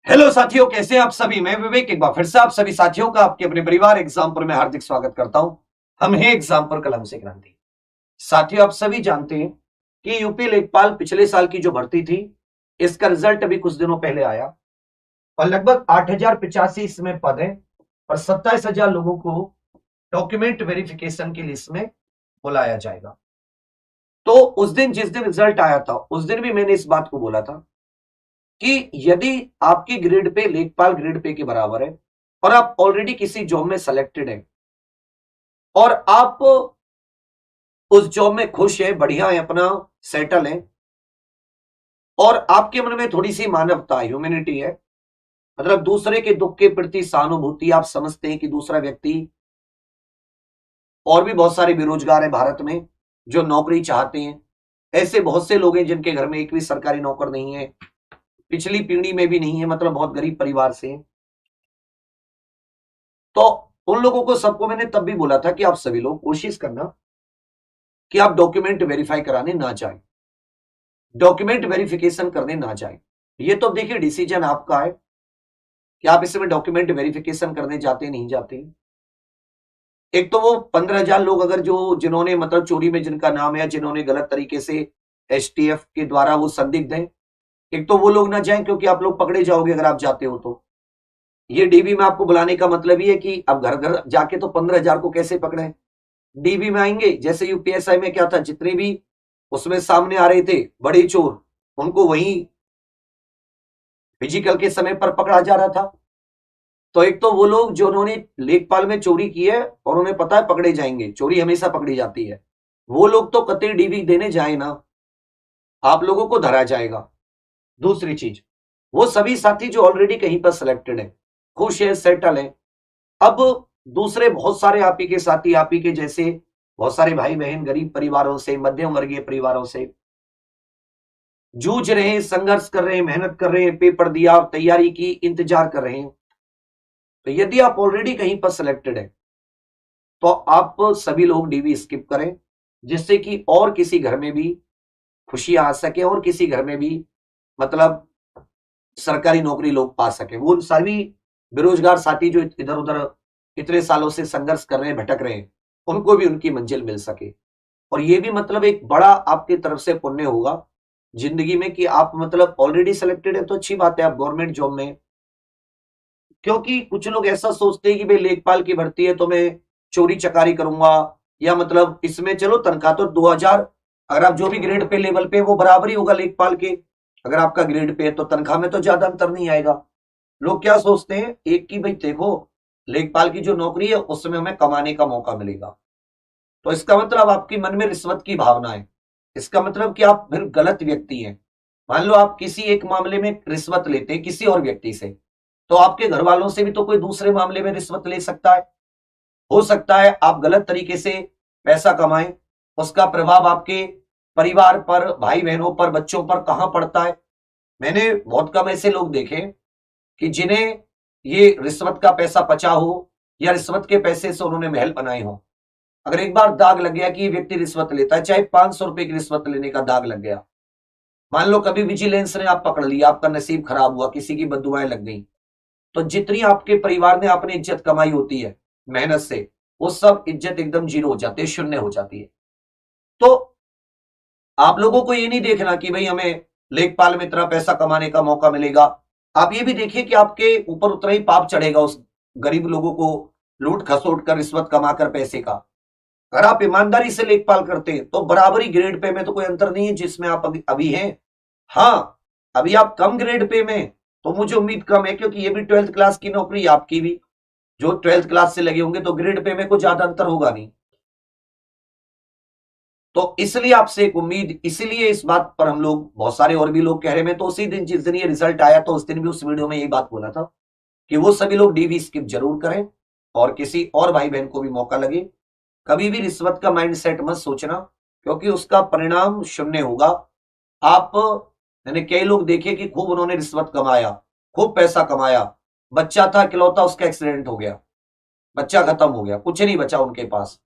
Hello साथियों, कैसे हैं आप सभी। मैं विवेक एक बार फिर से आप सभी साथियों का आपके अपने परिवार एग्जाम्पल में हार्दिक स्वागत करता हूं। हम हैं एग्जाम्पल कलम से क्रांति। साथियों, आप सभी जानते हैं कि यूपी लेखपाल पिछले साल की जो भर्ती थी, इसका रिजल्ट अभी कुछ दिनों पहले आया और लगभग 8,085 इसमें पद हैं और 27,000 लोगों को डॉक्यूमेंट वेरिफिकेशन की लिस्ट में बुलाया जाएगा। तो उस दिन जिस दिन रिजल्ट आया था, उस दिन भी मैंने इस बात को बोला था कि यदि आपकी ग्रेड पे लेखपाल ग्रेड पे के बराबर है और आप ऑलरेडी किसी जॉब में सेलेक्टेड हैं और आप उस जॉब में खुश हैं, बढ़िया है, अपना सेटल है और आपके मन में थोड़ी सी मानवता ह्यूमैनिटी है, मतलब दूसरे के दुख के प्रति सहानुभूति, आप समझते हैं कि दूसरा व्यक्ति, और भी बहुत सारे बेरोजगार हैं भारत में जो नौकरी चाहते हैं। ऐसे बहुत से लोग हैं जिनके घर में एक भी सरकारी नौकर नहीं है, पिछली पीढ़ी में भी नहीं है, मतलब बहुत गरीब परिवार से हैं। तो उन लोगों को सबको मैंने तब भी बोला था कि आप सभी लोग कोशिश करना कि आप डॉक्यूमेंट वेरीफाई कराने ना जाएं, डॉक्यूमेंट वेरिफिकेशन करने ना जाएं। ये तो देखिए डिसीजन आपका है कि आप इसमें डॉक्यूमेंट वेरिफिकेशन करने जाते नहीं जाते। एक तो वो 15,000 लोग अगर जो जिन्होंने मतलब चोरी में जिनका नाम है, जिन्होंने गलत तरीके से एसटीएफ के द्वारा वो संदिग्ध हैं, एक तो वो लोग ना जाएं क्योंकि आप लोग पकड़े जाओगे अगर आप जाते हो तो। ये डीबी में आपको बुलाने का मतलब ही है कि अब घर घर जाके तो 15,000 को कैसे पकड़े, डीबी में आएंगे। जैसे यूपीएसआई में क्या था, जितने भी उसमें सामने आ रहे थे बड़े चोर, उनको वहीं फिजिकल के समय पर पकड़ा जा रहा था। तो एक तो वो लोग जो उन्होंने लेखपाल में चोरी की है और उन्हें पता है पकड़े जाएंगे, चोरी हमेशा पकड़ी जाती है, वो लोग तो कतई डीबी देने जाए ना, आप लोगों को धरा जाएगा। दूसरी चीज, वो सभी साथी जो ऑलरेडी कहीं पर सिलेक्टेड है, खुश है, सेटल है। अब दूसरे बहुत सारे आप ही के साथी, आप ही के जैसे बहुत सारे भाई बहन गरीब परिवारों से, मध्यम वर्गीय परिवारों से जूझ रहे हैं, संघर्ष कर रहे हैं, मेहनत कर रहे हैं, पेपर दिया, तैयारी की, इंतजार कर रहे हैं। तो यदि आप ऑलरेडी कहीं पर सिलेक्टेड है तो आप सभी लोग डीवी स्किप करें, जिससे कि और किसी घर में भी खुशियां आ सके और किसी घर में भी मतलब सरकारी नौकरी लोग पा सके। वो सभी बेरोजगार साथी जो इधर उधर इतने सालों से संघर्ष कर रहे हैं, भटक रहे हैं, उनको भी उनकी मंजिल मिल सके। और ये भी मतलब एक बड़ा आपकी तरफ से पुण्य होगा जिंदगी में कि आप मतलब ऑलरेडी सिलेक्टेड है तो अच्छी बात है, आप गवर्नमेंट जॉब में। क्योंकि कुछ लोग ऐसा सोचते हैं कि भाई लेखपाल की भर्ती है तो मैं चोरी चकारी करूंगा, या मतलब इसमें चलो तनख्वाह तो 2,000, अगर आप जो भी ग्रेड पे लेवल पे वो बराबर ही होगा लेखपाल के। अगर आपका ग्रेड पे है तो तनख्वाह में तो ज्यादा अंतर नहीं आएगा। लोग क्या सोचते हैं एक की, भाई देखो लेखपाल की जो नौकरी है उसमें हमें कमाने का मौका मिलेगा, तो इसका मतलब आपके मन में रिश्वत की भावना है, इसका मतलब कि आप फिर गलत व्यक्ति हैं। मान लो आप किसी एक मामले में रिश्वत लेते हैं किसी और व्यक्ति से, तो आपके घर वालों से भी तो कोई दूसरे मामले में रिश्वत ले सकता है। हो सकता है आप गलत तरीके से पैसा कमाएं, उसका प्रभाव आपके परिवार पर, भाई बहनों पर, बच्चों पर कहां पड़ता है। मैंने बहुत कम ऐसे लोग देखे कि जिन्हें ये रिश्वत का पैसा पचा हो या रिश्वत के पैसे से उन्होंने महल बनाए हो। अगर एक बार दाग लग गया कि ये व्यक्ति रिश्वत लेता है, चाहे 500 रुपए की रिश्वत लेने का दाग लग गया, मान लो कभी विजिलेंस ने आप पकड़ लिया, आपका नसीब खराब हुआ, किसी की बददुआएं लग गई, तो जितनी आपके परिवार ने आपने इज्जत कमाई होती है मेहनत से, वो सब इज्जत एकदम जीरो हो जाती है, शून्य हो जाती है। तो आप लोगों को ये नहीं देखना कि भाई हमें लेखपाल में इतना पैसा कमाने का मौका मिलेगा। आप ये भी देखिए कि आपके ऊपर उतना ही पाप चढ़ेगा उस गरीब लोगों को लूट खसोट कर, रिश्वत कमाकर पैसे का। अगर आप ईमानदारी से लेखपाल करते हैं तो बराबरी ग्रेड पे में तो कोई अंतर नहीं है जिसमें आप अभी हैं। हाँ, अभी आप कम ग्रेड पे में तो मुझे उम्मीद कम है, क्योंकि ये भी 12th क्लास की नौकरी, आपकी भी जो 12th क्लास से लगे होंगे, तो ग्रेड पे में कोई ज्यादा अंतर होगा नहीं। तो इसलिए आपसे एक उम्मीद, इसीलिए इस बात पर हम लोग, बहुत सारे और भी लोग कह रहे हैं, तो उसी दिन जिस दिन ये रिजल्ट आया तो उस दिन भी उस वीडियो में यही बात बोला था कि वो सभी लोग डीवी स्किप जरूर करें और किसी और भाई बहन को भी मौका लगे। कभी भी रिश्वत का माइंडसेट मत सोचना, क्योंकि उसका परिणाम शून्य होगा। आप, मैंने कई लोग देखे कि खूब उन्होंने रिश्वत कमाया, खूब पैसा कमाया, बच्चा था इकलौता, उसका एक्सीडेंट हो गया, बच्चा खत्म हो गया, कुछ नहीं बचा उनके पास।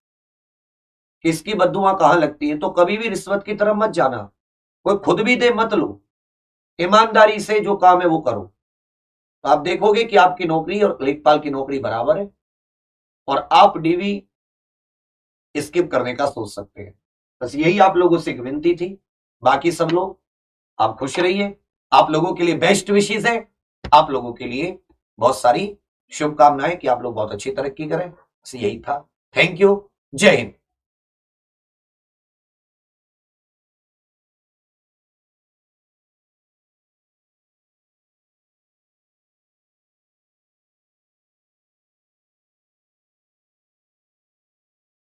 किसकी बद्दुआ कहां लगती है। तो कभी भी रिश्वत की तरफ मत जाना, कोई खुद भी दे मत लो, ईमानदारी से जो काम है वो करो। तो आप देखोगे कि आपकी नौकरी और लेखपाल की नौकरी बराबर है और आप डीवी स्किप करने का सोच सकते हैं। बस यही आप लोगों से एक विनती थी। बाकी सब लोग आप खुश रहिए। आप लोगों के लिए बेस्ट विशेष है। आप लोगों के लिए बहुत सारी शुभकामनाएं कि आप लोग बहुत अच्छी तरक्की करें। बस यही था। Thank you. जय हिंद।